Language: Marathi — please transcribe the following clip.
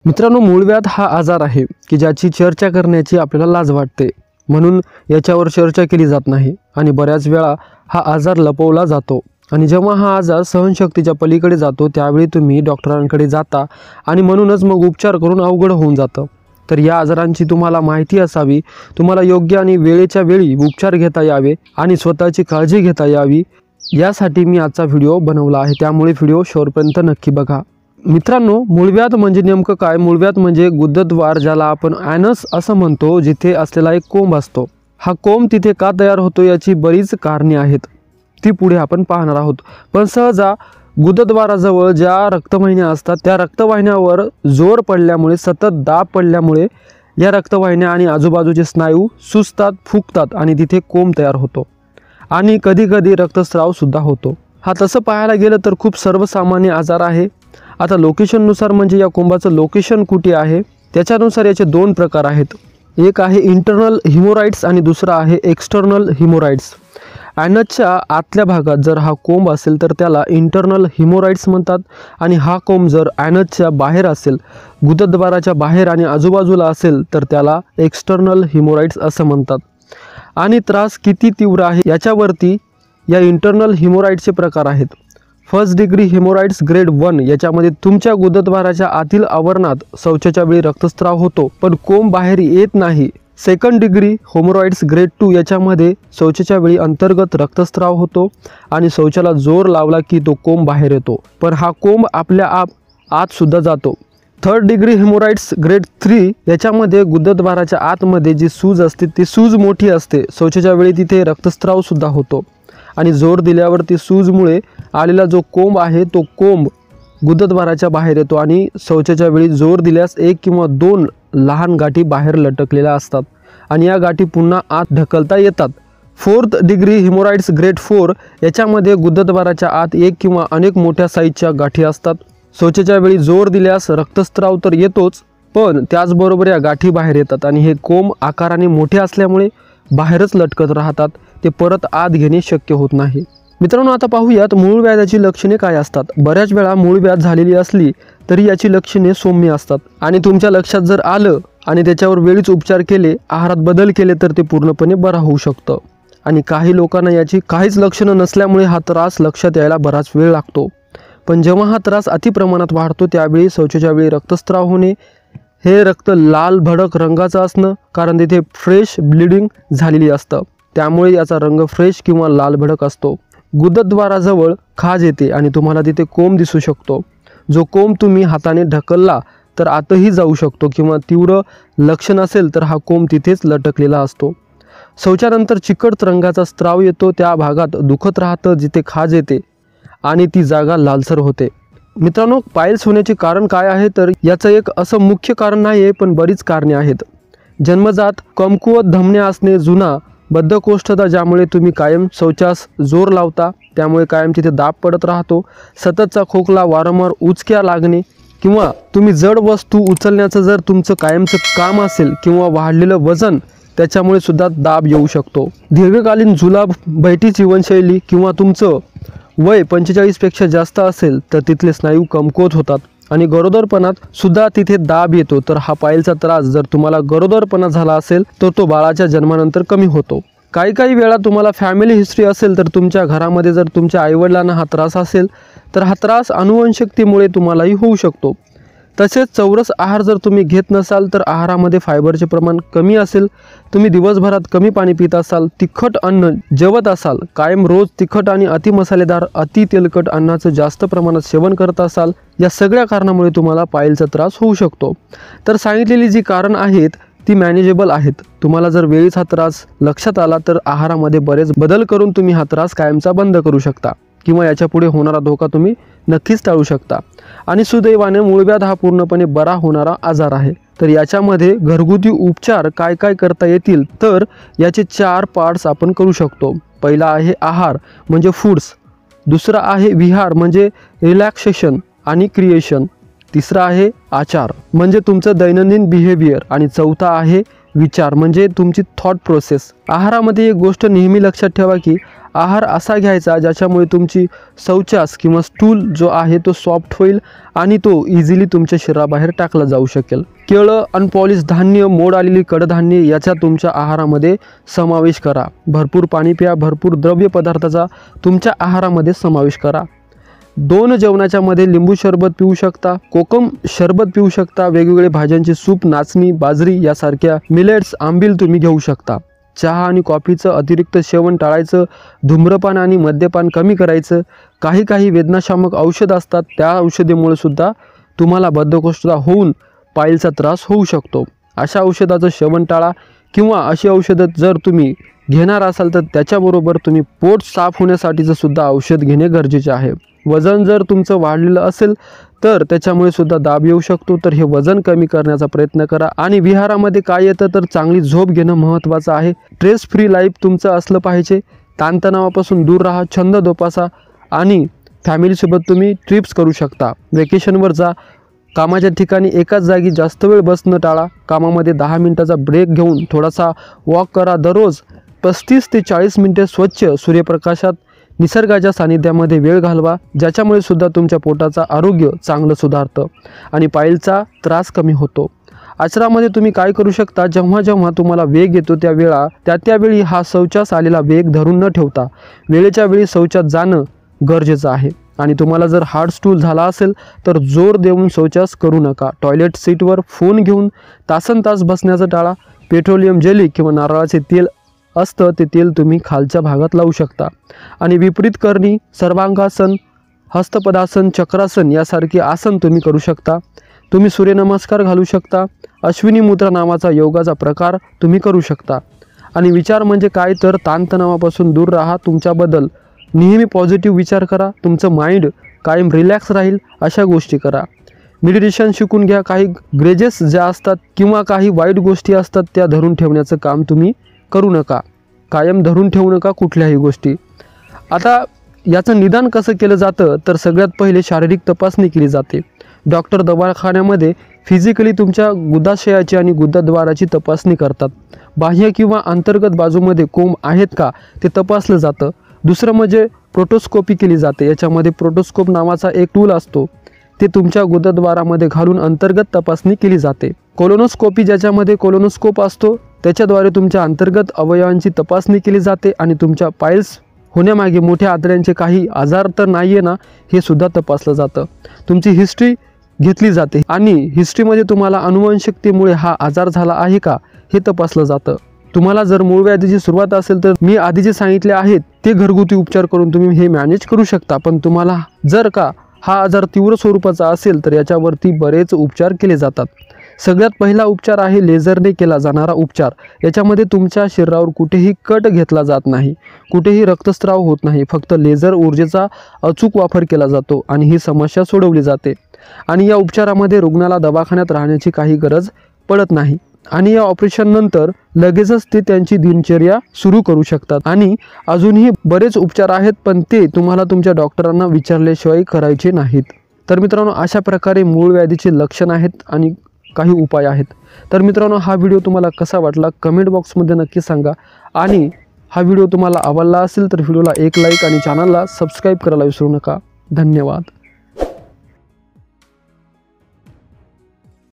मित्रांनो, मूळव्याध हा आजार आहे की ज्याची चर्चा करण्याची आपल्याला लाज वाटते, म्हणून याच्यावर चर्चा केली जात नाही आणि बऱ्याच वेळा हा आजार लपवला जातो। आणि जेव्हा हा आजार सहनशक्तीच्या पलीकडे जातो त्यावेळी तुम्ही डॉक्टरांकडे जाता आणि म्हणूनच मग उपचार करून अवघड होऊन जातं। तर या आजारांची तुम्हाला माहिती असावी, तुम्हाला योग्य आणि वेळेच्या वेळी उपचार घेता यावे आणि स्वतःची काळजी घेता यावी, यासाठी मी आजचा व्हिडिओ बनवला आहे। त्यामुळे व्हिडिओ शेवटपर्यंत नक्की बघा। मित्रांनो, मूळव्याध म्हणजे नेमकं काय? मूळव्याध म्हणजे गुदद्वार, ज्याला आपण ॲनस असं म्हणतो, जिथे असलेला एक कोंब असतो। हा कोंब तिथे का तयार होतो याची बरीच कारणे आहेत, ती पुढे आपण पाहणार आहोत। पण सहजा गुदद्वाराजवळ ज्या रक्तवाहिन्या असतात त्या रक्तवाहिन्यावर जोर पडल्यामुळे, सतत दाब पडल्यामुळे या रक्तवाहिन्या आणि आजूबाजूचे स्नायू सुजतात, फुगतात आणि तिथे कोंब तयार होतो आणि कधीकधी रक्तस्राव सुद्धा होतो। हा तसं पाहायला गेलं तर खूप सर्वसामान्य आजार आहे। आता लोकेशननुसार, म्हणजे या कोंबाचं लोकेशन कुठे आहे त्याच्यानुसार याचे दोन प्रकार आहेत। एक आहे इंटरनल हिमोराइड्स आणि दुसरा आहे एक्सटर्नल हिमोराइड्स। ॲनसच्या आतल्या भागात जर हा कोंब असेल तर त्याला इंटरनल हिमोराइड्स म्हणतात आणि हा कोंब जर ॲनसच्या बाहेर असेल, गुदद्वाराच्या बाहेर आणि आजूबाजूला असेल तर त्याला एक्सटर्नल हिमोराइड्स असं म्हणतात। आणि त्रास किती तीव्र आहे याच्यावरती या इंटरनल हिमोराइड्सचे प्रकार आहेत। फर्स्ट डिग्री हिमोराइड्स ग्रेड 1 याच्यामध्ये तुमच्या गुदद्वाराच्या आतील आवरणात शौचाच्या वेळी रक्तस्राव होतो पण कोंब बाहेर येत नाही। सेकंड डिग्री हिमोराइड्स ग्रेड 2 याच्यामध्ये शौचाच्या वेळी अंतर्गत रक्तस्राव होतो आणि शौचाला जोर लावला की तो कोंब बाहेर येतो, पण हा कोंब आपल्या आत सुद्धा जातो। थर्ड डिग्री हिमोराइड्स ग्रेड 3 याच्यामध्ये गुदद्वाराच्या आतमध्ये जी सूज असते ती सूज मोठी असते, शौचाच्या वेळी तिथे रक्तस्राव सुद्धा होतो आणि जोर दिल्यावर ती सूजमुळे आलेला जो कोंब आहे तो कोंब गुदद्वाराच्या बाहेर येतो आणि शौचाच्या वेळी जोर दिल्यास 1 किंवा 2 लहान गाठी बाहेर लटकलेल्या असतात आणि या गाठी पुन्हा आत ढकलता येतात। फोर्थ डिग्री हिमोराइड्स ग्रेड 4 याच्यामध्ये गुदद्वाराच्या आत 1 किंवा अनेक मोठ्या साईजच्या गाठी असतात। शौचाच्या वेळी जोर दिल्यास रक्तस्राव तर येतोच, पण त्याचबरोबर या गाठी बाहेर येतात आणि हे कोंब आकाराने मोठे असल्यामुळे बाहेरच लटकत राहतात, ते परत आत घेणे शक्य होत नाही। मित्रांनो, आता पाहूयात मूळव्याधाची लक्षणे काय असतात। बऱ्याच वेळा मूळव्याध झालेली असली तरी याची लक्षणे सौम्य असतात आणि तुमच्या लक्षात जर आलं आणि त्याच्यावर वेळीच उपचार केले, आहारात बदल केले तर ते पूर्णपणे बरा होऊ शकतं। आणि काही लोकांना याची काहीच लक्षणं नसल्यामुळे हा त्रास लक्षात यायला बराच वेळ लागतो। पण जेव्हा हा त्रास अतिप्रमाणात वाढतो त्यावेळी शौचाच्या वेळी रक्तस्राव होणे, हे रक्त लाल भडक रंगाचं असणं, कारण तिथे फ्रेश ब्लिडिंग झालेली असतं, त्यामुळे याचा रंग फ्रेश किंवा लाल भडक असतो। गुदद्वाराजवळ खाज येते आणि तुम्हाला तिथे कोंब दिसू शकतो, जो कोंब तुम्ही हाताने ढकलला तर आतही जाऊ शकतो किंवा तीव्र लक्षण असेल तर हा कोंब तिथेच लटकलेला असतो। शौचानंतर चिकट रंगाचा स्त्राव येतो, त्या भागात दुखत राहतं जिथे खाज येते आणि ती जागा लालसर होते। मित्रांनो, पाईल्स होण्याचे कारण काय आहे तर याचं एक असं मुख्य कारण नाही आहे, पण बरीच कारणे आहेत। जन्मजात कमकुवत धमन्या असणे, जुना बद्धकोष्ठता ज्यामुळे तुम्ही कायम शौचास जोर लावता त्यामुळे कायम तिथे दाब पडत राहतो, सततचा खोकला, वारंवार उचक्या लागणे किंवा तुम्ही जड वस्तू उचलण्याचं जर तुमचं कायमचं काम असेल किंवा वाढलेलं वजन त्याच्यामुळे सुद्धा दाब येऊ शकतो। दीर्घकालीन जुलाब, बैठी जीवनशैली किंवा तुमचं वय 45 पेक्षा जास्त असेल तर तिथले स्नायू कमकुवत होतात आणि गरोदरपणात सुद्धा तिथे दाब येतो। तर हा पाईलचा त्रास जर तुम्हाला गरोदरपणा झाला असेल तर तो बाळाच्या जन्मानंतर कमी होतो। काही वेळा तुम्हाला फॅमिली हिस्ट्री असेल तर तुमच्या घरामध्ये जर तुमच्या आईवडिलांना हा त्रास असेल तर हा त्रास अनुवंशिकतेमुळे तुम्हालाही होऊ शकतो। तसेच चौरस आहार जर तुम्ही घेत नसाल तर आहारामध्ये फायबरचे प्रमाण कमी असेल, तुम्ही दिवसभरात कमी पाणी पित असाल, तिखट अन्न जेवत असाल, कायम रोज तिखट आणि अति मसालेदार, अति तेलकट अन्नाचं जास्त प्रमाणात सेवन करत असाल, या सगळ्या कारणामुळे तुम्हाला पाईलचा त्रास होऊ शकतो। तर सांगितलेली जी कारण आहेत ती मॅनेजेबल आहेत। तुम्हाला जर वेळीच हा त्रास लक्षात आला तर आहारामध्ये बरेच बदल करून तुम्ही हा त्रास कायमचा बंद करू शकता किंवा याच्या पुढे होणारा धोका तुम्ही नक्कीच टाळू शकता। आणि सुदैवाने मूळव्याध हा पूर्णपणे बरा होणारा आजार आहे। तर याच्यामध्ये घरगुती उपचार काय काय करता येतील तर याचे 4 पार्ट्स आपण करू शकतो। पहिला आहे आहार म्हणजे फूड्स, दुसरा आहे विहार म्हणजे रिलॅक्सेशन आणि क्रिएशन, तिसरा आहे आचार म्हणजे तुमचं दैनंदिन बिहेवियर आणि चौथा आहे विचार म्हणजे तुमची थॉट प्रोसेस। आहारामध्ये एक गोष्ट नेहमी लक्षात ठेवा की आहार असा घ्यायचा ज्याच्यामुळे तुमची शौचास किंवा स्टूल जो आहे तो सॉफ्ट होईल आणि तो इझिली तुमच्या शरीराबाहेर टाकला जाऊ शकेल. केळं, अनपॉलिश धान्य, मोड आलेली कडधान्य याचा तुमच्या आहारामध्ये समावेश करा. भरपूर पाणी प्या. भरपूर द्रव्य पदार्थाचा तुमच्या आहारामध्ये समावेश करा. 2 जेवणाच्या मध्ये लिंबू सरबत पिऊ शकता, कोकम सरबत पिऊ शकता. वेगवेगळे भाज्यांचे सूप, नाचणी, बाजरी यासारख्या मिलेट्स, आंबील तुम्ही घेऊ शकता. चहा आणि कॉफीचं अतिरिक्त सेवन टाळायचं. धूम्रपान आणि मद्यपान कमी करायचं. काही वेदनाशामक औषध असतात, त्या औषधीमुळे सुद्धा तुम्हाला बद्धकोष्ठता होऊन पायलचा त्रास होऊ शकतो. अशा औषधाचं सेवन टाळा किंवा अशी औषधं जर तुम्ही घेणार असाल तर त्याच्याबरोबर तुम्ही पोट साफ होण्यासाठीचं सुद्धा औषध घेणे गरजेचे आहे. वजन जर तुमचं वाढलेलं असेल तर त्याच्यामुळे सुद्धा दाब येऊ शकतो. तर हे वजन कमी करण्याचा प्रयत्न करा. आणि विहारामध्ये काय येतं तर चांगली झोप घेणं महत्त्वाचं आहे. स्ट्रेस फ्री लाईफ तुमचं असलं पाहिजे. ताणतणावापासून दूर राहा, छंद जोपासा आणि फॅमिलीसोबत तुम्ही ट्रिप्स करू शकता. वेकेशनवर जा. कामाच्या ठिकाणी एकाच जागी जास्त वेळ बसणं टाळा. कामामध्ये 10 मिनिटाचा ब्रेक घेऊन थोडासा वॉक करा. दररोज 35 ते 40 मिनिटे स्वच्छ सूर्यप्रकाशात निसर्गाच्या सानिध्यामध्ये वेळ घालवा, ज्याच्यामुळे सुद्धा तुमच्या पोटाचं आरोग्य चांगलं सुधारतं आणि पायलचा त्रास कमी होतो. आचरामध्ये तुम्ही काय करू शकता, जेव्हा जेव्हा तुम्हाला वेग येतो त्यावेळी हा शौचास आलेला वेग धरून न ठेवता वेळेच्या वेळी शौचात जाणं गरजेचं आहे. आणि तुम्हाला जर हार्ड स्टूल झाला असेल तर जोर देऊन शौचास करू नका. टॉयलेट सीटवर फोन घेऊन तासनतास बसण्याचं टाळा. पेट्रोलियम जेली किंवा नारळाचे तेल असतं ते तेल तुम्ही खालच्या भागात लावू शकता. आणि विपरीत करणी, सर्वांगासन, हस्तपदासन, चक्रासन यासारखी आसन तुम्ही करू शकता. तुम्ही सूर्यनमस्कार घालू शकता. अश्विनी मुद्रा नावाचा योगाचा प्रकार तुम्ही करू शकता. आणि विचार म्हणजे काय तर ताणतणावापासून दूर राहा. तुमच्याबद्दल नेहमी पॉझिटिव्ह विचार करा. तुमचं माइंड कायम रिलॅक्स राहील अशा गोष्टी करा. मेडिटेशन शिकून घ्या. काही ग्रेजेस ज्या असतात किंवा काही वाईट गोष्टी असतात त्या धरून ठेवण्याचं काम तुम्ही करू नका. कायम धरून ठेवू नका कुठल्याही गोष्टी. आता याचं निदान कसं केलं जातं तर सगळ्यात पहिले शारीरिक तपासणी केली जाते. डॉक्टर दवाखान्यामध्ये फिजिकली तुमच्या गुदाशयाची आणि गुदाद्वाराची तपासणी करतात. बाह्य किंवा अंतर्गत बाजूमध्ये कोंब आहेत का ते तपासलं जातं. दुसरं म्हणजे प्रोटोस्कोपी केली जाते. याच्यामध्ये प्रोटोस्कोप नावाचा एक टूल असतो, ते तुमच्या गुदद्वारामध्ये घालून अंतर्गत तपासणी केली जाते. कोलोनोस्कोपी ज्याच्यामध्ये कोलोनोस्कोप असतो त्याच्याद्वारे तुमच्या अंतर्गत अवयवांची तपासणी केली जाते आणि तुमच्या पायल्स होण्यामागे मोठ्या आतड्यांचे काही आजार तर नाही आहे ना हे सुद्धा तपासलं जातं. तुमची हिस्ट्री घेतली जाते आणि हिस्ट्रीमध्ये तुम्हाला अनुवंशिकतेमुळे हा आजार झाला आहे का हे तपासलं जातं. तुम्हाला जर मूळ व्याधीची सुरुवात असेल तर मी आधी जे सांगितले आहेत ते घरगुती उपचार करून तुम्ही हे मॅनेज करू शकता. पण तुम्हाला जर का हा आजार तीव्र स्वरूपाचा असेल तर याच्यावरती बरेच उपचार केले जातात. सगळ्यात पहिला उपचार आहे लेझरने केला जाणारा उपचार. याच्यामध्ये तुमच्या शरीरावर कुठेही कट घेतला जात नाही, कुठेही रक्तस्राव होत नाही. फक्त लेझर ऊर्जेचा अचूक वापर केला जातो आणि ही समस्या सोडवली जाते. आणि या उपचारामध्ये रुग्णाला दवाखान्यात राहण्याची काही गरज पडत नाही आणि या ऑपरेशन नंतर लगेचच ते त्यांची दिनचर्या सुरू करू शकतात. आणि अजूनही बरेच उपचार आहेत पण ते तुम्हाला तुमच्या डॉक्टरांना विचारल्याशिवाय करायचे नाहीत. तर मित्रांनो, अशा प्रकारे मूळ व्याधीचे लक्षण आहेत आणि काही उपाय आहेत. तर मित्रांनो, हा व्हिडिओ तुम्हाला कसा वाटला कमेंट बॉक्समध्ये नक्की सांगा. आणि हा व्हिडिओ तुम्हाला आवडला असेल तर व्हिडिओला एक लाईक आणि चॅनलला सबस्क्राईब करायला विसरू नका. धन्यवाद.